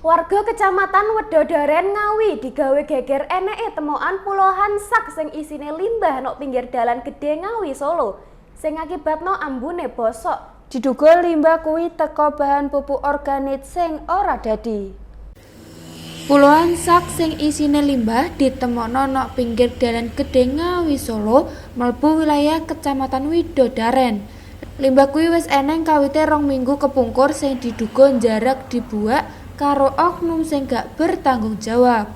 Warga Kecamatan Wedodaren Ngawi digawe geger eneke temokan puluhan sak sing isine limbah nok pinggir dalan Gede Ngawi Solo sing akibatno ambune bosok. Diduga limbah kuwi teko bahan pupuk organik sing ora dadi. Puluhan sak sing isine limbah ditemokno nok pinggir dalan Gede Ngawi Solo mlebu wilayah Kecamatan Wedodaren. Limbah kuwi wis eneng kawite 2 minggu kepungkur sing diduga jarak dibuak karo oknum sing gak bertanggung jawab.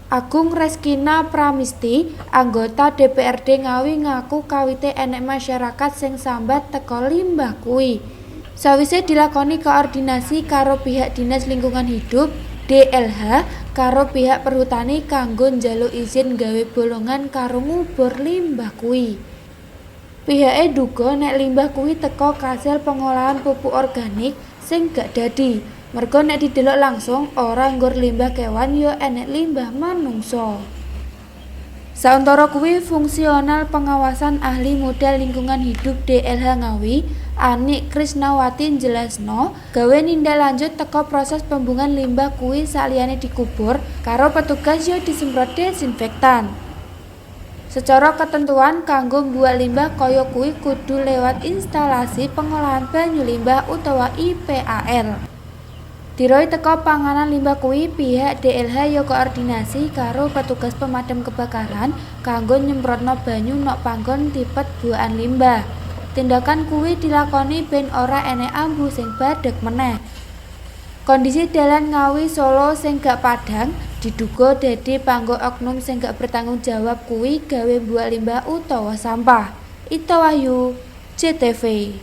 Agung Reskina Pramisti, anggota DPRD Ngawi ngaku kawite enek masyarakat sing sambat teko limbah kuwi. Sawise dilakoni koordinasi karo pihak Dinas Lingkungan Hidup DLH karo pihak Perhutani kanggo njaluk izin gawe bolongan karo ngubur limbah kuwi. Pihake duga nek limbah kuwi teko kasil pengolahan pupuk organik sing gak dadi. Mergo nek didelok langsung ora nggur limbah kewan yo enek limbah manungsa. Sauntara kuwi fungsional pengawasan ahli modal lingkungan hidup DLH Ngawi, Anik Krisnawati jelasno, gawe nindak lanjut teko proses pembuangan limbah kuwi saliyane dikubur karo petugas yo disemprot desinfektan. Secara ketentuan kanggo mbuat limbah kaya kuwi kudu lewat instalasi pengolahan banyu limbah utawa IPAL. Diroi teko panganan limbah kuwi pihak DLH yo koordinasi karo petugas pemadam kebakaran kanggo nyemprotno banyu nok panggon tipet buahan limbah. Tindakan kuwi dilakoni ben ora enek ambu sing badhek meneh. Kondisi dalan Ngawi Solo sing gak padhang diduga dadi panggo oknum sing gak bertanggung jawab kuwi gawe mbuak limbah utawa sampah. Ita Wahyu, CTV.